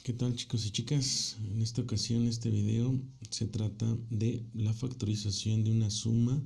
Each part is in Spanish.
¿Qué tal, chicos y chicas? En esta ocasión, este video se trata de la factorización de una suma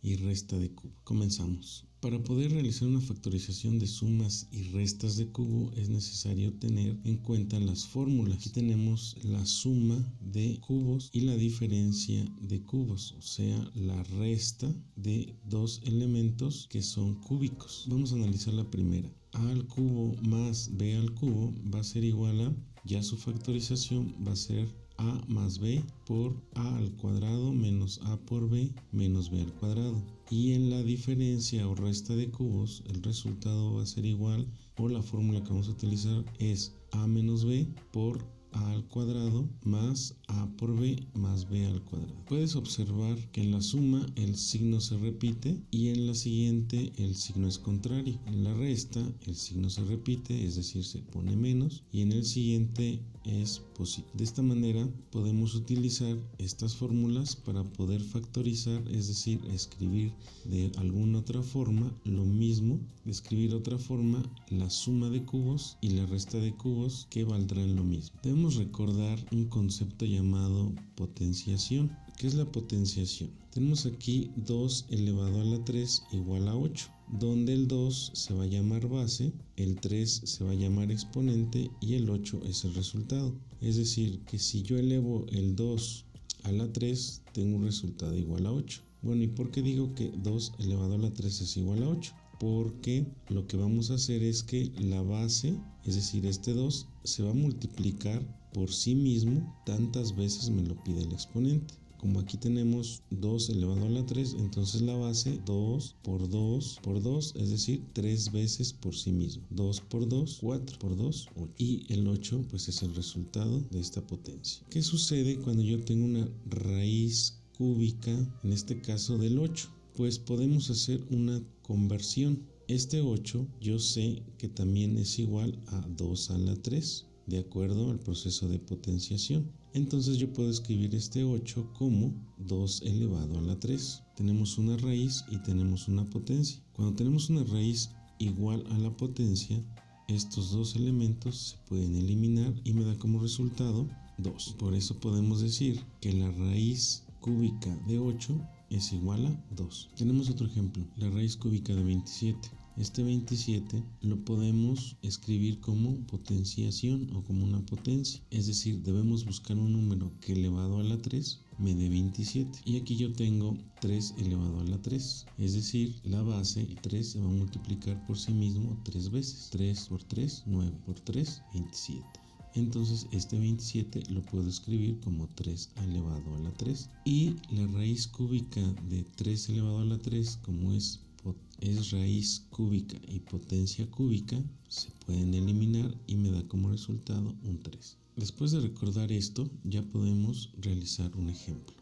y resta de cubo. Comenzamos. Para poder realizar una factorización de sumas y restas de cubo es necesario tener en cuenta las fórmulas. Aquí tenemos la suma de cubos y la diferencia de cubos, o sea, la resta de dos elementos que son cúbicos. Vamos a analizar la primera. A al cubo más b al cubo va a ser igual a, ya su factorización va a ser a más b por a al cuadrado menos a por b menos b al cuadrado. Y en la diferencia o resta de cubos, el resultado va a ser igual, o la fórmula que vamos a utilizar es a menos b por a al cuadrado más a por b más b al cuadrado. Puedes observar que en la suma el signo se repite y en la siguiente el signo es contrario. En la resta el signo se repite, es decir, se pone menos, y en el siguiente es positivo. De esta manera podemos utilizar estas fórmulas para poder factorizar, es decir, escribir de alguna otra forma lo mismo, escribir otra forma la suma de cubos y la resta de cubos que valdrán lo mismo. Debemos recordar un concepto llamado potenciación. ¿Qué es la potenciación? Tenemos aquí 2 elevado a la 3 igual a 8, donde el 2 se va a llamar base, el 3 se va a llamar exponente y el 8 es el resultado. Es decir, que si yo elevo el 2 a la 3, tengo un resultado igual a 8. Bueno, ¿y por qué digo que 2 elevado a la 3 es igual a 8? Porque lo que vamos a hacer es que la base, es decir, este 2, se va a multiplicar por sí mismo tantas veces me lo pide el exponente. Como aquí tenemos 2 elevado a la 3, entonces la base 2 por 2 por 2, es decir, 3 veces por sí mismo. 2 por 2, 4 por 2, 8. Y el 8 pues es el resultado de esta potencia. ¿Qué sucede cuando yo tengo una raíz cúbica, en este caso del 8? Pues podemos hacer una conversión. Este 8 yo sé que también es igual a 2 a la 3, de acuerdo al proceso de potenciación. Entonces yo puedo escribir este 8 como 2 elevado a la 3. Tenemos una raíz y tenemos una potencia. Cuando tenemos una raíz igual a la potencia, estos dos elementos se pueden eliminar y me da como resultado 2. Por eso podemos decir que la raíz cúbica de 8 es igual a 2. Tenemos otro ejemplo, la raíz cúbica de 27. Este 27 lo podemos escribir como potenciación o como una potencia. Es decir, debemos buscar un número que elevado a la 3 me dé 27. Y aquí yo tengo 3 elevado a la 3. Es decir, la base 3 se va a multiplicar por sí mismo 3 veces. 3 por 3, 9 por 3, 27. Entonces este 27 lo puedo escribir como 3 elevado a la 3. Y la raíz cúbica de 3 elevado a la 3, como es raíz cúbica y potencia cúbica, se pueden eliminar y me da como resultado un 3. Después de recordar esto, ya podemos realizar un ejemplo.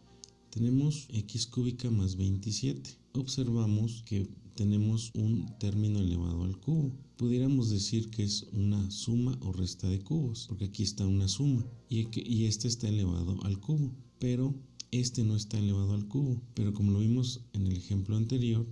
Tenemos x cúbica más 27. Observamos que tenemos un término elevado al cubo. Pudiéramos decir que es una suma o resta de cubos, porque aquí está una suma y este está elevado al cubo, pero este no está elevado al cubo. Pero como lo vimos en el ejemplo anterior,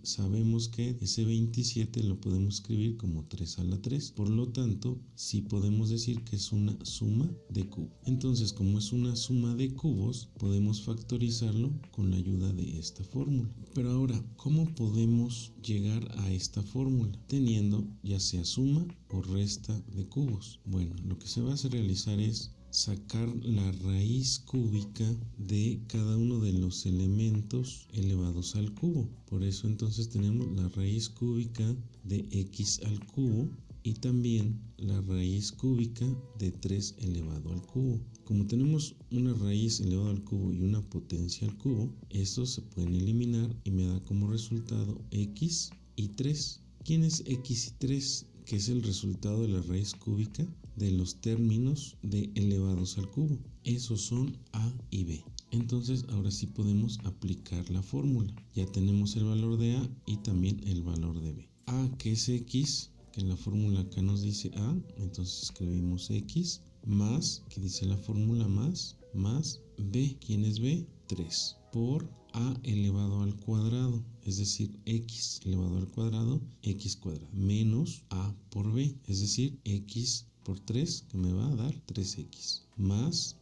sabemos que ese 27 lo podemos escribir como 3 a la 3. Por lo tanto, sí podemos decir que es una suma de cubos. Entonces, como es una suma de cubos, podemos factorizarlo con la ayuda de esta fórmula. Pero ahora, ¿cómo podemos llegar a esta fórmula? Teniendo ya sea suma o resta de cubos. Bueno, lo que se va a realizar es sacar la raíz cúbica de cada uno de los elementos elevados al cubo. Por eso entonces tenemos la raíz cúbica de x al cubo y también la raíz cúbica de 3 elevado al cubo. Como tenemos una raíz elevado al cubo y una potencia al cubo, estos se pueden eliminar y me da como resultado x y 3. ¿Quién es x y 3? Que es el resultado de la raíz cúbica de los términos de elevados al cubo. Esos son a y b. Entonces ahora sí podemos aplicar la fórmula. Ya tenemos el valor de a y también el valor de b. A, que es x, que en la fórmula acá nos dice a, entonces escribimos x, más, que dice la fórmula más b. ¿Quién es b? 3 por a elevado al cuadrado, es decir, x elevado al cuadrado, x cuadrado, menos a por b, es decir, x por 3, que me va a dar 3x, más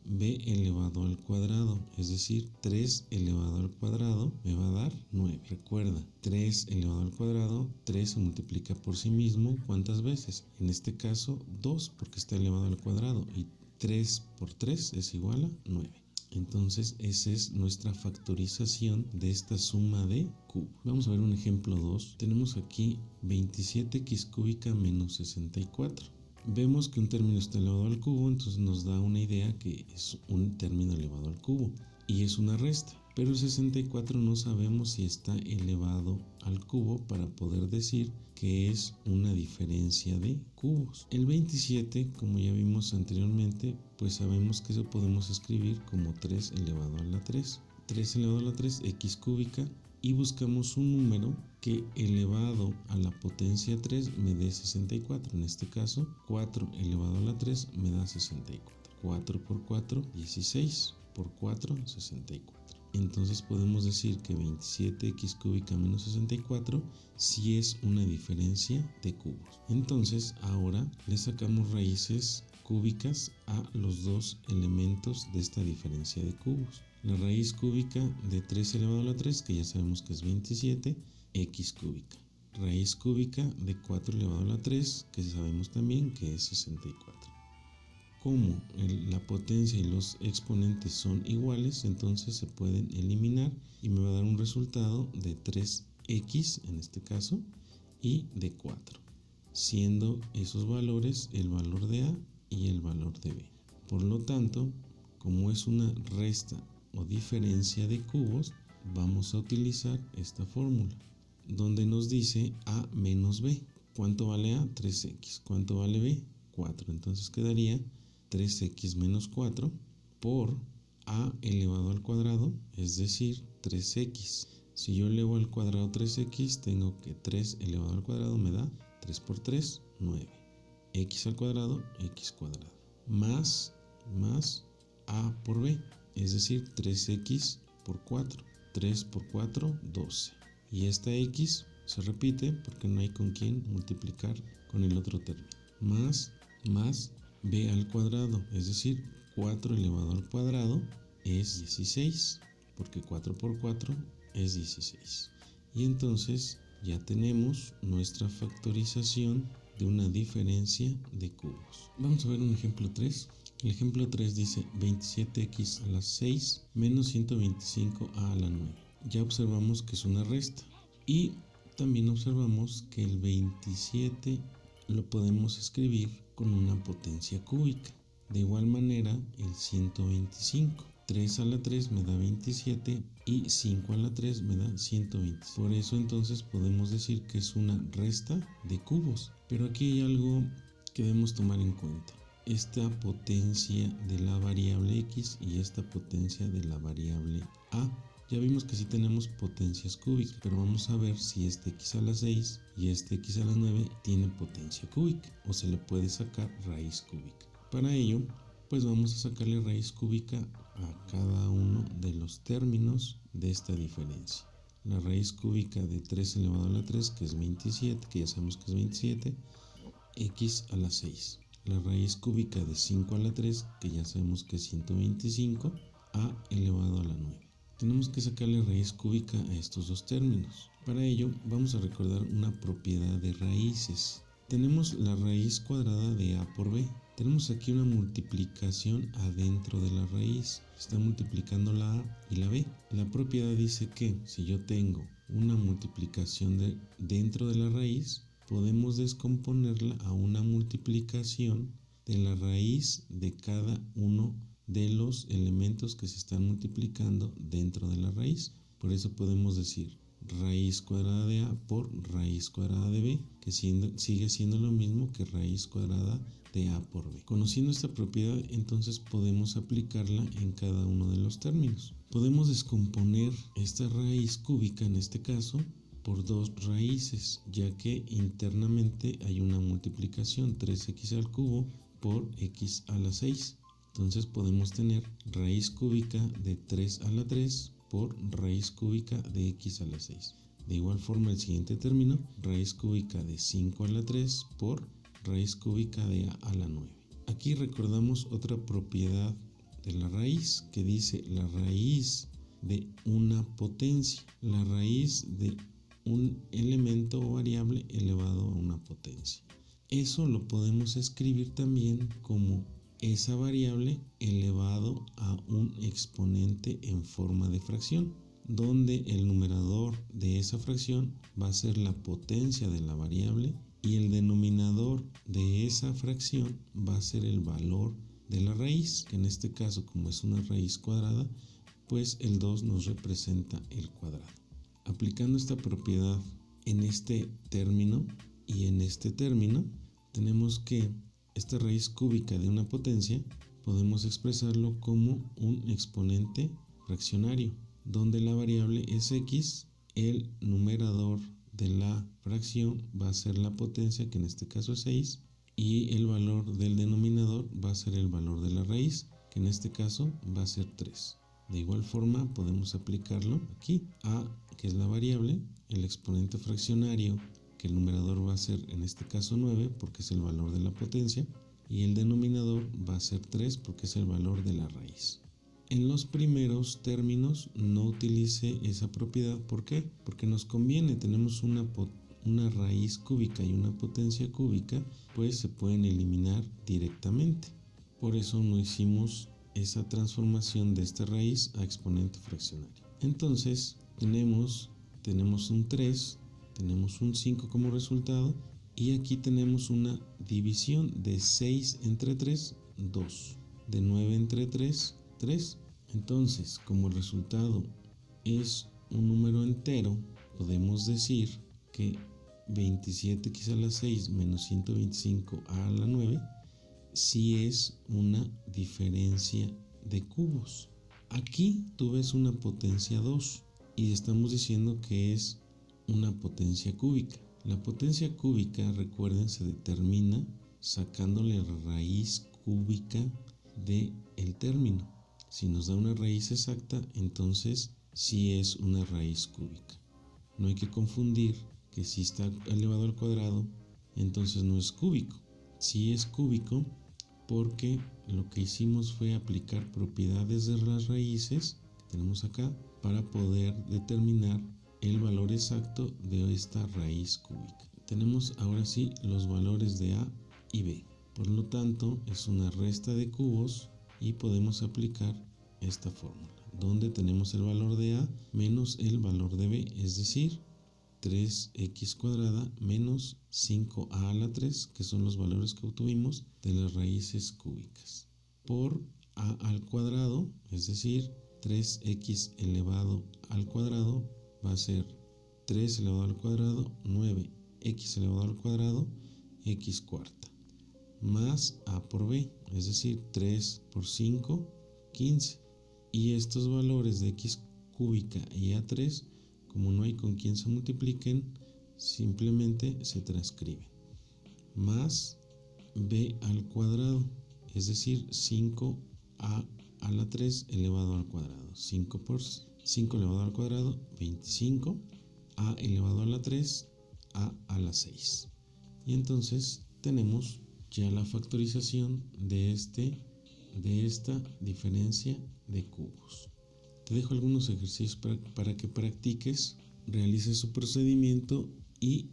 b elevado al cuadrado, es decir, 3 elevado al cuadrado me va a dar 9. Recuerda, 3 elevado al cuadrado, 3 se multiplica por sí mismo, ¿cuántas veces? En este caso, 2, porque está elevado al cuadrado, y 3 por 3 es igual a 9. Entonces esa es nuestra factorización de esta suma de cubos. Vamos a ver un ejemplo 2. Tenemos aquí 27x cúbica menos 64. Vemos que un término está elevado al cubo, entonces nos da una idea que es un término elevado al cubo y es una resta. Pero el 64 no sabemos si está elevado al cubo para poder decir que es una diferencia de cubos. El 27, como ya vimos anteriormente, pues sabemos que eso podemos escribir como 3 elevado a la 3. 3 elevado a la 3, x cúbica, y buscamos un número que elevado a la potencia 3 me dé 64. En este caso, 4 elevado a la 3 me da 64. 4 por 4, 16. Por 4, 64. Entonces podemos decir que 27x cúbica menos 64 sí es una diferencia de cubos. Entonces ahora le sacamos raíces cúbicas a los dos elementos de esta diferencia de cubos. La raíz cúbica de 3 elevado a la 3, que ya sabemos que es 27, x cúbica. Raíz cúbica de 4 elevado a la 3, que sabemos también que es 64. Como la potencia y los exponentes son iguales, entonces se pueden eliminar y me va a dar un resultado de 3x en este caso y de 4, siendo esos valores el valor de a y el valor de b. Por lo tanto, como es una resta o diferencia de cubos, vamos a utilizar esta fórmula donde nos dice a menos b. ¿Cuánto vale a? 3x. ¿Cuánto vale b? 4. Entonces quedaría 3x menos 4 por a elevado al cuadrado, es decir, 3x. Si yo elevo al cuadrado 3x, tengo que 3 elevado al cuadrado me da 3 por 3, 9. X al cuadrado, x cuadrado. Más a por b, es decir, 3x por 4. 3 por 4, 12. Y esta x se repite porque no hay con quién multiplicar con el otro término. Más b al cuadrado, es decir, 4 elevado al cuadrado es 16, porque 4 por 4 es 16. Y entonces ya tenemos nuestra factorización de una diferencia de cubos. Vamos a ver un ejemplo 3. El ejemplo 3 dice 27x a la 6 menos 125a a la 9. Ya observamos que es una resta y también observamos que el 27 lo podemos escribir con una potencia cúbica. De igual manera el 125. 3 a la 3 me da 27 y 5 a la 3 me da 120. Por eso entonces podemos decir que es una resta de cubos. Pero aquí hay algo que debemos tomar en cuenta. Esta potencia de la variable x y esta potencia de la variable a. Ya vimos que sí tenemos potencias cúbicas, pero vamos a ver si este x a la 6 y este x a la 9 tiene potencia cúbica o se le puede sacar raíz cúbica. Para ello, pues vamos a sacarle raíz cúbica a cada uno de los términos de esta diferencia. La raíz cúbica de 3 elevado a la 3, que es 27, que ya sabemos que es 27, x a la 6. La raíz cúbica de 5 a la 3, que ya sabemos que es 125, a elevado a la 9. Tenemos que sacarle raíz cúbica a estos dos términos. Para ello vamos a recordar una propiedad de raíces. Tenemos la raíz cuadrada de a por b. Tenemos aquí una multiplicación adentro de la raíz. Está multiplicando la a y la b. La propiedad dice que si yo tengo una multiplicación dentro de la raíz, podemos descomponerla a una multiplicación de la raíz de cada uno de los elementos que se están multiplicando dentro de la raíz. Por eso podemos decir raíz cuadrada de a por raíz cuadrada de b, que sigue siendo lo mismo que raíz cuadrada de a por b. Conociendo esta propiedad, entonces podemos aplicarla en cada uno de los términos. Podemos descomponer esta raíz cúbica, en este caso, por dos raíces, ya que internamente hay una multiplicación, 3x al cubo por x a la 6. Entonces podemos tener raíz cúbica de 3 a la 3 por raíz cúbica de x a la 6. De igual forma el siguiente término, raíz cúbica de 5 a la 3 por raíz cúbica de a a la 9. Aquí recordamos otra propiedad de la raíz que dice la raíz de una potencia, la raíz de un elemento o variable elevado a una potencia. Eso lo podemos escribir también como esa variable elevado a un exponente en forma de fracción, donde el numerador de esa fracción va a ser la potencia de la variable y el denominador de esa fracción va a ser el valor de la raíz, que en este caso, como es una raíz cuadrada, pues el 2 nos representa el cuadrado. Aplicando esta propiedad en este término y en este término, tenemos que esta raíz cúbica de una potencia podemos expresarlo como un exponente fraccionario, donde la variable es x, el numerador de la fracción va a ser la potencia, que en este caso es 6, y el valor del denominador va a ser el valor de la raíz, que en este caso va a ser 3. De igual forma podemos aplicarlo aquí. A, que es la variable, el exponente fraccionario, que el numerador va a ser en este caso 9 porque es el valor de la potencia, y el denominador va a ser 3 porque es el valor de la raíz. En los primeros términos no utilice esa propiedad. ¿Por qué? Porque nos conviene, tenemos una raíz cúbica y una potencia cúbica, pues se pueden eliminar directamente. Por eso no hicimos esa transformación de esta raíz a exponente fraccionario. Entonces tenemos un 3, tenemos un 5 como resultado, y aquí tenemos una división de 6 entre 3, 2, de 9 entre 3, 3. Entonces, como el resultado es un número entero, podemos decir que 27x a la 6 menos 125a a la 9 sí es una diferencia de cubos. Aquí tú ves una potencia 2 y estamos diciendo que es una potencia cúbica. La potencia cúbica, recuerden, se determina sacándole la raíz cúbica del término. Si nos da una raíz exacta, entonces sí es una raíz cúbica. No hay que confundir que si está elevado al cuadrado, entonces no es cúbico. Sí es cúbico porque lo que hicimos fue aplicar propiedades de las raíces que tenemos acá para poder determinar el valor exacto de esta raíz cúbica. Tenemos ahora sí los valores de a y b. Por lo tanto, es una resta de cubos y podemos aplicar esta fórmula, donde tenemos el valor de a menos el valor de b, es decir, 3x cuadrada menos 5a a la 3, que son los valores que obtuvimos de las raíces cúbicas, por a al cuadrado, es decir, 3x elevado al cuadrado va a ser 3 elevado al cuadrado, 9x elevado al cuadrado, x cuarta, más a por b, es decir, 3 por 5, 15. Y estos valores de x cúbica y a3, como no hay con quien se multipliquen, simplemente se transcriben. Más b al cuadrado, es decir, 5a a la 3 elevado al cuadrado. 5 por 5 elevado al cuadrado, 25. A elevado a la 3, a la 6. Y entonces tenemos ya la factorización de esta diferencia de cubos. Te dejo algunos ejercicios para que practiques, realices su procedimiento y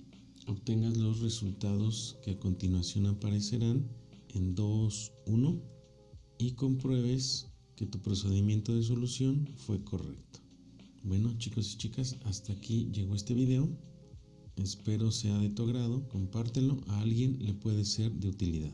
obtengas los resultados que a continuación aparecerán en 2.1 y compruebes que tu procedimiento de solución fue correcto. Bueno, chicos y chicas, hasta aquí llegó este video. Espero sea de tu agrado. Compártelo, a alguien le puede ser de utilidad.